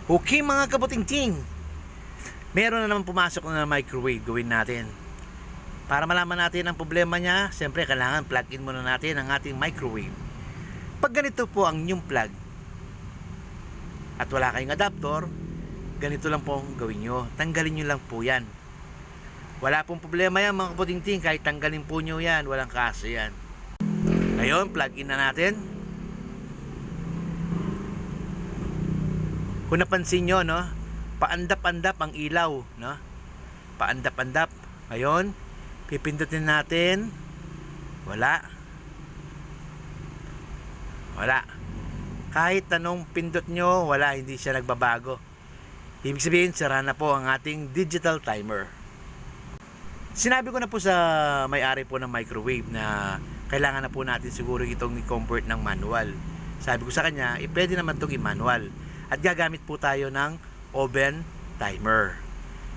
Okay mga kabuting-ting, meron na naman pumasok na microwave. Gawin natin. Para malaman natin ang problema niya, siyempre kailangan plug-in muna natin ang ating microwave. Pag ganito po ang inyong plug at wala kayong adapter, ganito lang po ang gawin nyo. Tanggalin nyo lang po yan. Wala pong problema yan mga kabuting-ting, kahit tanggalin po nyo yan, walang kaso yan. Ngayon, plug-in na natin. Kung napansin nyo, no, paandap-andap ang ilaw, no? Paandap-andap. Ngayon, pipindutin natin. Wala. Wala. Kahit anong pindot nyo, wala, hindi siya nagbabago. Ibig sabihin, sira na po ang ating digital timer. Sinabi ko na po sa may-ari po ng microwave na kailangan na po natin siguro itong i-convert ng manual. Sabi ko sa kanya, pwede naman itong i-manual. At gagamit po tayo ng oven timer.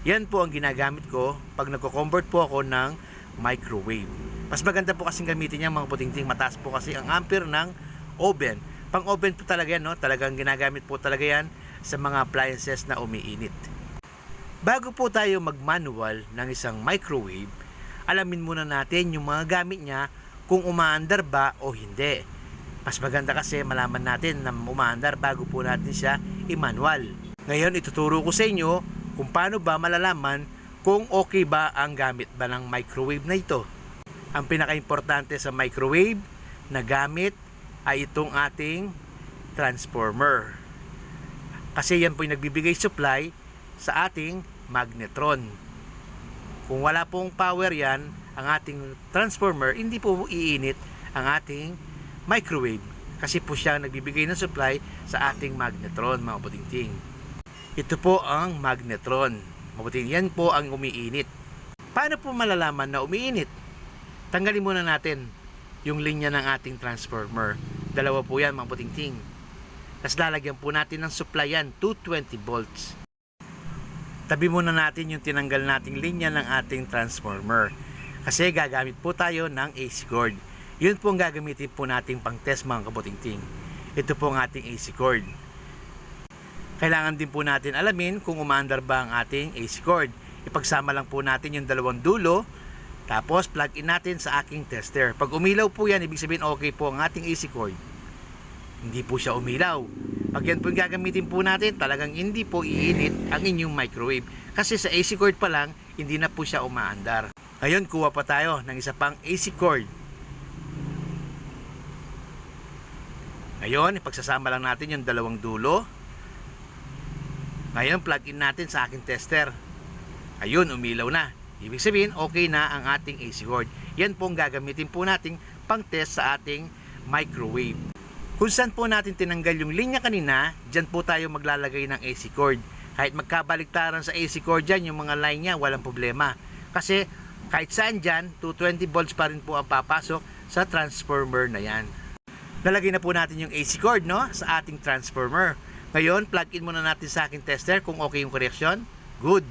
Yan po ang ginagamit ko pag nagko-convert po ako ng microwave. Mas maganda po kasing gamitin niya mga puting-ting. Mataas po kasi ang ampere ng oven. Pang oven po talaga yan, no? Talagang ginagamit po talaga yan sa mga appliances na umiinit. Bago po tayo mag-manual ng isang microwave, alamin muna natin yung mga gamit niya kung umaandar ba o hindi. Mas maganda kasi malaman natin na umaandar bago po natin siya i-manual. Ngayon, ituturo ko sa inyo kung paano ba malalaman kung okay ba ang gamit ba ng microwave na ito. Ang pinaka-importante sa microwave na gamit ay itong ating transformer. Kasi yan po yung nagbibigay supply sa ating magnetron. Kung wala pong power yan, ang ating transformer, hindi po iinit ang ating microwave. Kasi po siya nagbibigay ng supply sa ating magnetron, mga puting-ting. Ito po ang magnetron. Mabuting yan po ang umiinit. Paano po malalaman na umiinit? Tanggalin muna natin yung linya ng ating transformer. Dalawa po yan mga puting-ting. Tapos lalagyan po natin ng supply yan, 220 volts. Tabi muna natin yung tinanggal nating linya ng ating transformer. Kasi gagamit po tayo ng AC cord. Yun po ang gagamitin po natin pang test mga kabuting-ting. Ito po ang ating AC cord. Kailangan din po natin alamin kung umaandar ba ang ating AC cord. Ipagsama lang po natin yung dalawang dulo. Tapos plug in natin sa aking tester. Pag umilaw po yan, ibig sabihin okay po ang ating AC cord. Hindi po siya umilaw. Pag yan po yung gagamitin po natin, talagang hindi po iinit ang inyong microwave. Kasi sa AC cord pa lang, hindi na po siya umaandar. Ngayon, kuha pa tayo ng isa pang AC cord. Ngayon, ipagsasama lang natin yung dalawang dulo. Ngayon, plug in natin sa aking tester. Ayun, umilaw na. Ibig sabihin, okay na ang ating AC cord. Yan po ang gagamitin po natin pang test sa ating microwave. Kung saan po natin tinanggal yung linya kanina, dyan po tayo maglalagay ng AC cord. Kahit magkabaliktaran sa AC cord dyan, yung mga line niya, walang problema. Kasi kahit saan dyan, 220 volts pa rin po ang papasok sa transformer na yan. Nalagay na po natin yung AC cord, no, sa ating transformer. Ngayon, plug in muna natin sa aking tester kung okay yung connection. Good.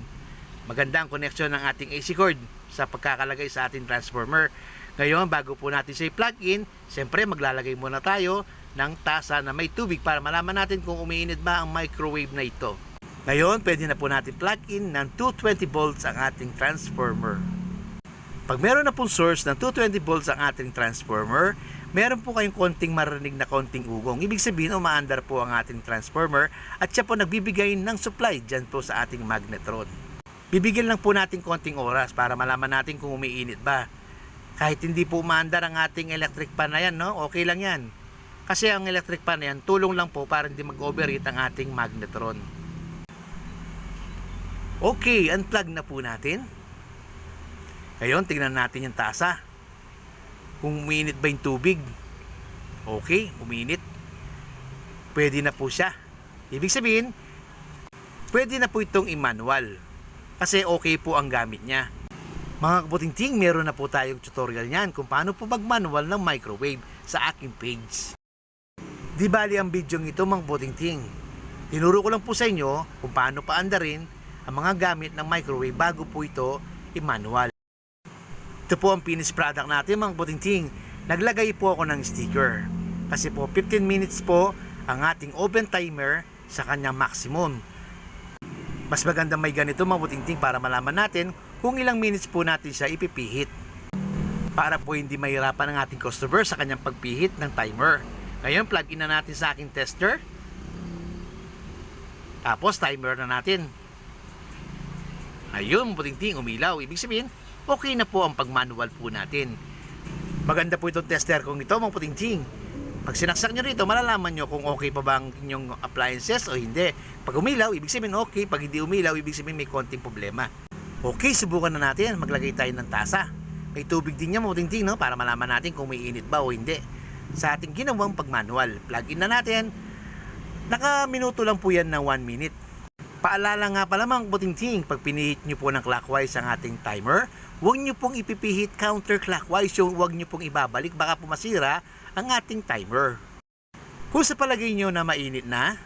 Maganda ang connection ng ating AC cord sa pagkakalagay sa ating transformer. Ngayon, bago po natin siya i-plug in, siyempre maglalagay muna tayo ng tasa na may tubig para malaman natin kung umiinit ba ang microwave na ito. Ngayon, pwede na po natin plug in ng 220 volts ang ating transformer. Pag meron na pong source ng 220 volts ang ating transformer, meron po kayong konting marinig na konting ugong. Ibig sabihin, umaandar po ang ating transformer at siya po nagbibigay ng supply dyan po sa ating magnetron. Bibigyan lang po natin konting oras para malaman natin kung umiinit ba. Kahit hindi po umaandar ang ating electric fan na yan, no? Okay lang yan. Kasi ang electric fan na yan, tulong lang po para hindi mag-overheat ang ating magnetron. Okay, unplug na po natin. Ngayon, tingnan natin yung tasa. Kung umiinit ba yung tubig. Okay, umiinit. Pwede na po siya. Ibig sabihin, pwede na po itong i-manual. Kasi okay po ang gamit niya. Mga kabuting-ting, meron na po tayong tutorial niyan kung paano po mag-manual ng microwave sa aking page. Di bali ang video ito mga kabuting-ting. Tinuro ko lang po sa inyo kung paano paandarin ang mga gamit ng microwave bago po ito i-manual. Ito po ang finished product natin mga kabuting-ting. Naglagay po ako ng sticker. Kasi po 15 minutes po ang ating oven timer sa kanyang maximum. Mas maganda may ganito mga putingting para malaman natin kung ilang minutes po natin siya ipipihit. Para po hindi mahirapan ang ating customer sa kanyang pagpihit ng timer. Ngayon, plug in na natin sa aking tester. Tapos timer na natin. Ayun, putingting, umilaw. Ibig sabihin, okay na po ang pag-manual po natin. Maganda po itong tester kung ito mga putingting. Pag sinaksak nyo rito, malalaman nyo kung okay pa ba ang inyong appliances o hindi. Pag umilaw, ibig sabihin okay. Pag hindi umilaw, ibig sabihin may konting problema. Okay, subukan na natin. Maglagay tayo ng tasa. May tubig din niya mga putingting, no? Para malaman natin kung may init ba o hindi. Sa ating ginawang pag-manual, plug in na natin. Naka-minuto lang po yan ng 1 minute. Paalala nga pala mga putingting, pag pinihit nyo po ng clockwise ang ating timer, huwag nyo pong ipipihit counterclockwise, yung huwag nyo pong ibabalik, baka po masira ang ating timer. Kung sa palagay nyo na mainit na,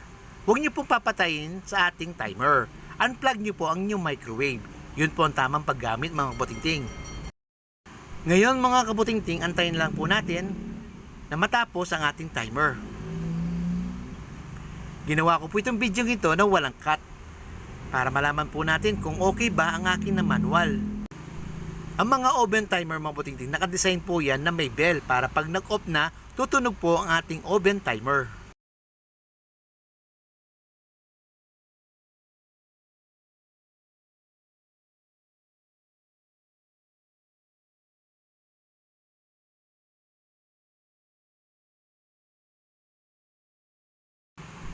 huwag nyo pong papatayin sa ating timer. Unplug nyo po ang inyong microwave. Yun po ang tamang paggamit mga kabutingting. Ngayon mga kabutingting, antayin lang po natin na matapos ang ating timer. Ginawa ko po itong video ito na walang cut para malaman po natin kung okay ba ang akin na manual. Ang mga oven timer mga putingting, nakadesign po yan na may bell para pag nag-off na, tutunog po ang ating oven timer.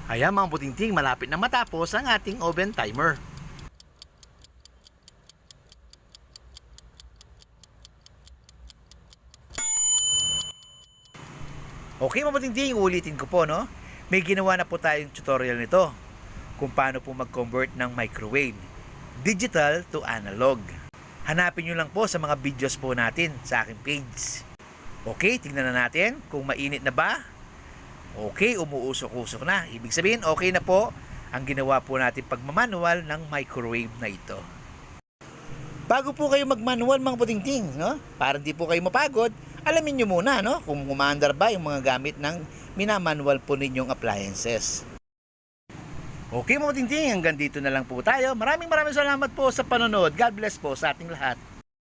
Ayan mga putingting, malapit na matapos ang ating oven timer. Okay mga putingting, ulitin ko po, no? May ginawa na po tayong tutorial nito kung paano po mag-convert ng microwave digital to analog. Hanapin nyo lang po sa mga videos po natin sa aking page. Okay, tingnan na natin kung mainit na ba. Okay, umuusok-usok na. Ibig sabihin, okay na po ang ginawa po natin pagmamanual ng microwave na ito. Bago po kayo magmanual mga putingting, no? Para hindi po kayo mapagod, alamin nyo muna, no? Kung umaandar ba yung mga gamit ng minamanual po ninyong appliances. Okay mga putingting, hanggang dito na lang po tayo. Maraming salamat po sa panonood. God bless po sa ating lahat.